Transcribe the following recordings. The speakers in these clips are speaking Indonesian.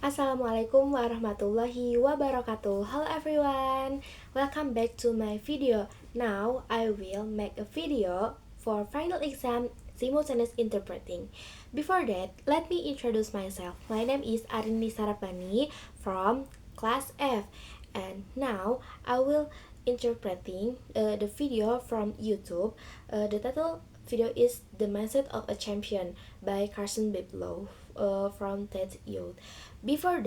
Assalamualaikum warahmatullahi wabarakatuh. Hello everyone, welcome back to my video. Now I will make a video for final exam simultaneous interpreting. Before that, let me introduce myself. My name is Arini Sarapani from class F, and now I will interpreting the video from YouTube. The title video is "The Mindset of a Champion" by Carson Bigelow from TED Youth. Before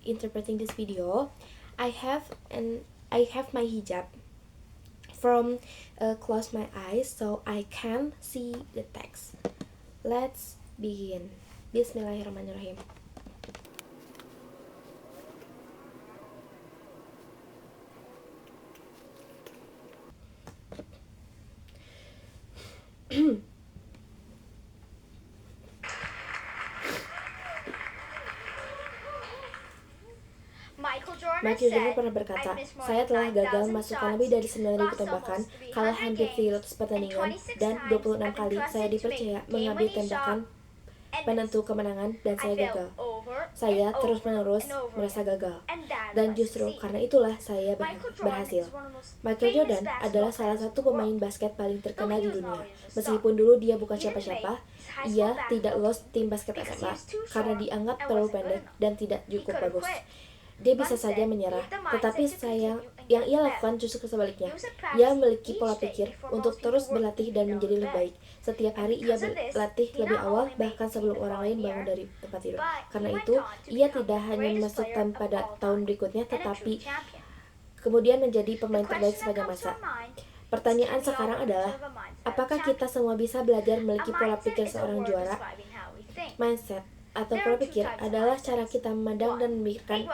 interpreting this video, I have and I have my hijab from close my eyes so I can see the text. Let's begin. Bismillahirrahmanirrahim. Michael Jordan pernah berkata, "Saya telah gagal memasukkan lebih dari 9.000 tembakan, kalah hampir 300 pertandingan, dan 26 kali saya dipercaya mengambil tembakan penentu kemenangan dan saya gagal. Saya terus-menerus merasa gagal. Dan justru karena itulah saya berhasil." Michael Jordan adalah salah satu pemain basket paling terkenal di dunia. Meskipun dulu dia bukan siapa-siapa, ia tidak lolos tim basket SMA karena dianggap terlalu pendek dan tidak cukup bagus. Dia bisa saja menyerah, tetapi yang ia lakukan justru sebaliknya. Ia memiliki pola pikir untuk terus berlatih dan menjadi lebih baik. Setiap hari ia berlatih lebih awal, bahkan sebelum orang lain bangun dari tempat tidur. Karena itu, ia tidak hanya memasukkan pada tahun berikutnya, tetapi kemudian menjadi pemain terbaik sepanjang masa. Pertanyaan sekarang adalah, apakah kita semua bisa belajar memiliki pola pikir seorang juara? Mindset atau pola pikir adalah cara kita memandang dan memikirkan.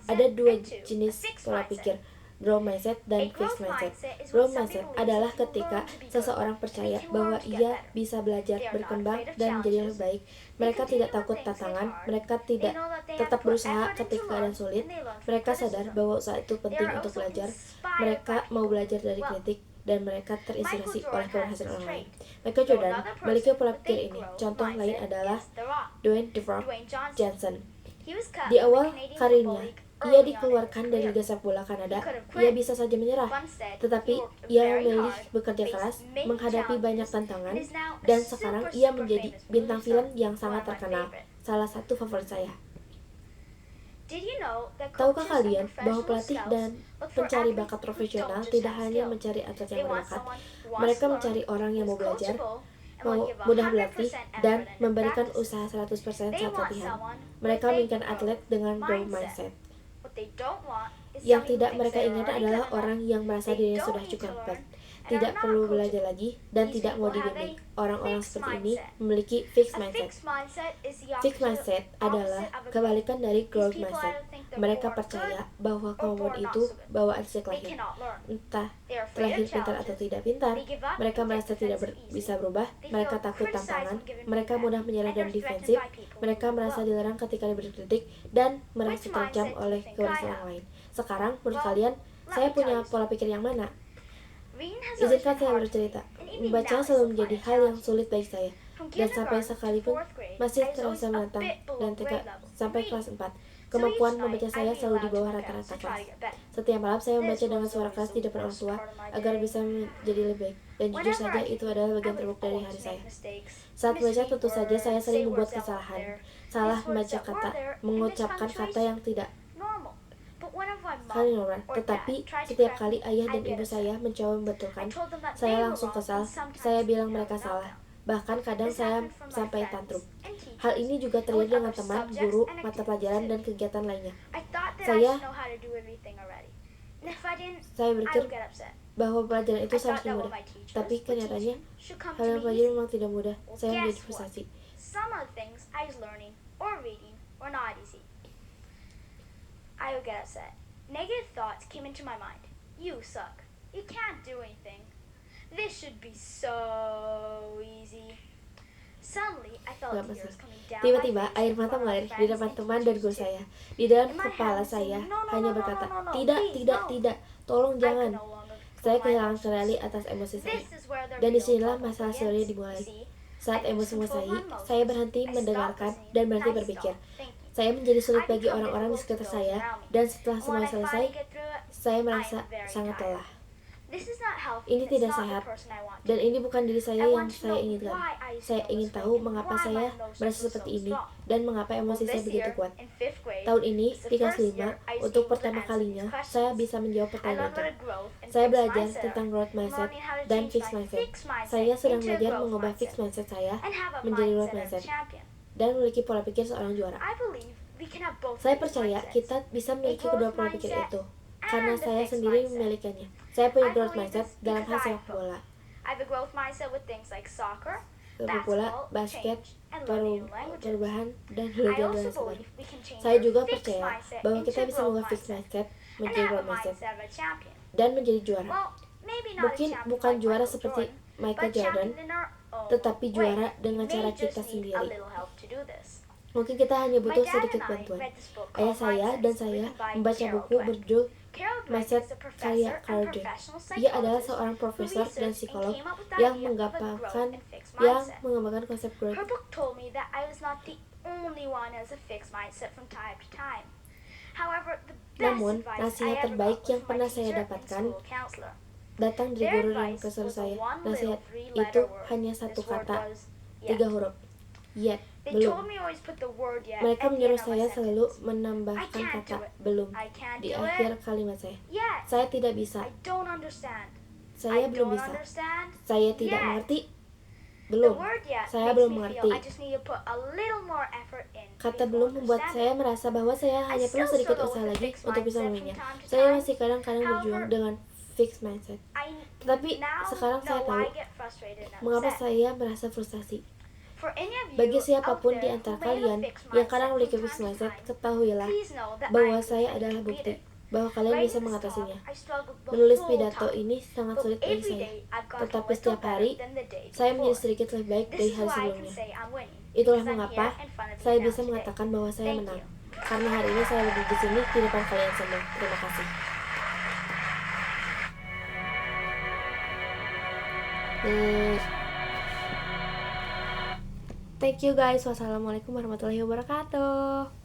Ada dua jenis pola pikir, growth mindset dan fixed mindset. Growth mindset adalah ketika seseorang percaya bahwa ia bisa belajar, berkembang, dan menjadi lebih baik. Mereka tidak takut tantangan, mereka tidak tetap berusaha ketika keadaan sulit. Mereka sadar bahwa usaha itu penting untuk belajar. Mereka mau belajar dari kritik, dan mereka terinspirasi oleh keberhasilan orang lain. Michael Jordan memiliki pola pikir ini. Contoh lain adalah Dwayne "The Rock" Johnson. Di awal karirnya, ia dikeluarkan dari Liga Sepak Bola Kanada. Ia bisa saja menyerah, tetapi ia memilih bekerja keras, menghadapi banyak tantangan, dan sekarang ia menjadi bintang film yang sangat terkenal. Salah satu favorit saya. Tahukah kalian bahwa pelatih dan pencari bakat profesional tidak hanya mencari atlet yang berbakat, mereka mencari orang yang mau belajar, mau mudah berlatih, dan memberikan usaha 100% saat latihan. Mereka menginginkan atlet dengan growth mindset. Yang tidak mereka inginkan adalah orang yang merasa dirinya sudah cukup hebat, tidak perlu belajar lagi, dan tidak mau dibimbing. Orang-orang seperti ini memiliki fixed mindset. Fixed mindset adalah kebalikan dari growth mindset. Mereka percaya bahwa kemampuan itu bawaan sejak lahir. Entah terlahir pintar atau tidak pintar, mereka merasa tidak bisa berubah, mereka takut tantangan, mereka mudah menyerah dan defensif, mereka merasa dilarang ketika diberi kritik, dan merasa terancam oleh keberhasilan orang lain. Sekarang, menurut kalian, saya punya pola pikir yang mana? Izinkan saya bercerita. Membaca selalu menjadi hal yang sulit bagi saya, dan sampai sekalipun masih terasa menantang dan sampai kelas 4. Kemampuan membaca saya selalu di bawah rata-rata kelas. Setiap malam saya membaca dengan suara keras di depan orang tua agar bisa menjadi lebih baik, dan jujur saja itu adalah bagian terburuk dari hari saya. Saat membaca tentu saja saya sering membuat kesalahan, salah membaca kata, mengucapkan kata yang tidak normal. Tetapi setiap kali ayah dan ibu saya mencoba membetulkan, saya langsung kesal. Saya bilang mereka salah. Bahkan kadang saya sampai tantrum. Hal ini juga terjadi dengan teman, guru, mata pelajaran, dan kegiatan lainnya. Saya berpikir bahwa pelajaran itu seharusnya mudah, tapi kenyataannya hal yang pelajari memang tidak mudah. Saya menjadi frustasi. I would get upset. Negative thoughts came into my mind. You suck. You can't do anything. This should be so easy. Suddenly, I felt tears coming down my Tiba-tiba face air in mata front of my mengalir di friends depan and teman dan guru teachers too. saya. Di dalam In my kepala head, saya no, hanya berkata, "Tidak, please, tidak, no." tidak, tolong I jangan." could no longer Saya control my kehilangan emotions. kendali atas emosi saya. This is where the Dan real disinilah problem masalah begins. sebenarnya dimulai. See, Saat I lose emosi control of mulai, my emotions. saya berhenti I stop mendengarkan listening, dan and berhenti I berpikir. stop thinking. Saya menjadi sulit I bagi become orang-orang di difficult to sekitar those saya, around me. dan setelah When semuanya I selesai, finally get through it, saya I merasa am very sangat tired. lelah. This is not healthy. Ini It's tidak not sehat, the person I want to dan be. ini bukan diri saya I yang want to saya know inginkan. why I used to Saya feel ingin this tahu way and mengapa why my saya emotions merasa were seperti so ini, strong. dan mengapa Well, emosi saya this begitu year, kuat. in 5th grade, Tahun ini, it's the di kelas first 5, year I was untuk able to pertama answer kalinya, these saya questions. bisa menjawab I pertanyaan learned itu. what a growth and Saya fixed belajar mindset are. tentang growth I'm mindset learning how to dan change fixed my mindset. fixed mindset Saya sedang into a belajar growth mengubah mindset fixed mindset saya and have a menjadi mindset growth of a mindset champion. dan memiliki pola pikir seorang juara. I believe we can have both Saya of these percaya mindsets. kita bisa memiliki kedua pola pikir itu, karena and a saya fixed sendiri mindset. memilikinya. Saya punya I growth believe mindset this dalam hal because I sepak bola, I have a growth mindset with things like soccer, sepak bola, basketball, basket, change, and learning new languages. perubahan, dan I belajar also bahasa baru. believe we can change Saya our juga fixed percaya mindset bahwa into kita a bisa growth mengubah fixed mindset mindset and menjadi have a growth mindset mindset of a champion. dan menjadi juara. Well, maybe not a Mungkin champion bukan like juara Michael seperti Jordan, Michael but Jordan, champion in our own tetapi juara way. dengan We cara may kita just need a sendiri. little help to do this. Mungkin kita hanya My butuh dad sedikit and I bantuan. read this book Ayah called saya dan Mindsets, saya written by membaca Carol buku Dweck. berjudul Carol Dweck Mindset is a karya professor and Carol Dweck. professional Dia adalah psychologist seorang who profesor dan researched and psikolog came up with the yang idea of a growth and fixed yang mindset. mengembangkan konsep growth. Her book told me that I was not the only one who has a fixed mindset from time to time. However, the best Namun, advice I nasihat ever terbaik got was yang from my pernah saya teacher and dapatkan school counselor. datang dari Their guru dan advice profesor was a saya. one Nasihat little three-letter itu word. hanya satu This word kata, was 3 yet. huruf. Yet, They belum. told me always put the word yet Mereka at the menyuruh end of my saya selalu sentence. menambahkan I can't kata do it. belum I can't di do akhir it. kalimat saya. Yet. Saya tidak bisa. I don't understand. Saya I belum don't bisa. understand. Saya tidak Yet. mengerti. The Belum. word yet Saya makes belum me mengerti. feel I just need to put a little more effort in Kata before belum membuat saya understanding. merasa bahwa saya I hanya perlu still sedikit struggle usaha with a lagi fixed untuk bisa mindset memahaminya. from time to Saya time. masih kadang-kadang berjuang However, dengan fixed mindset. Tetapi now sekarang saya know tahu I get frustrated and mengapa upset. saya merasa frustasi. For any of you Bagi out siapapun di there antara who may have a kalian fixed yang kadang mindset memiliki from fixed time to mindset, time, ketahuilah please know that bahwa I'm saya determined adalah to beat bukti it. bahwa kalian Writing bisa this mengatasinya. talk, I struggled the Menulis whole pidato time. ini sangat But sulit bagi every saya, day I've gotten a tetapi little setiap better hari than the day saya menjadi before. sedikit lebih baik This dari is hari why I can sebelumnya. say I'm winning. Itulah because I'm mengapa here in front of you saya now bisa today. mengatakan bahwa saya Thank menang. you. Karena hari ini saya berdiri di sini di depan kalian semua. Terima kasih. Thank you guys. Wassalamualaikum warahmatullahi wabarakatuh.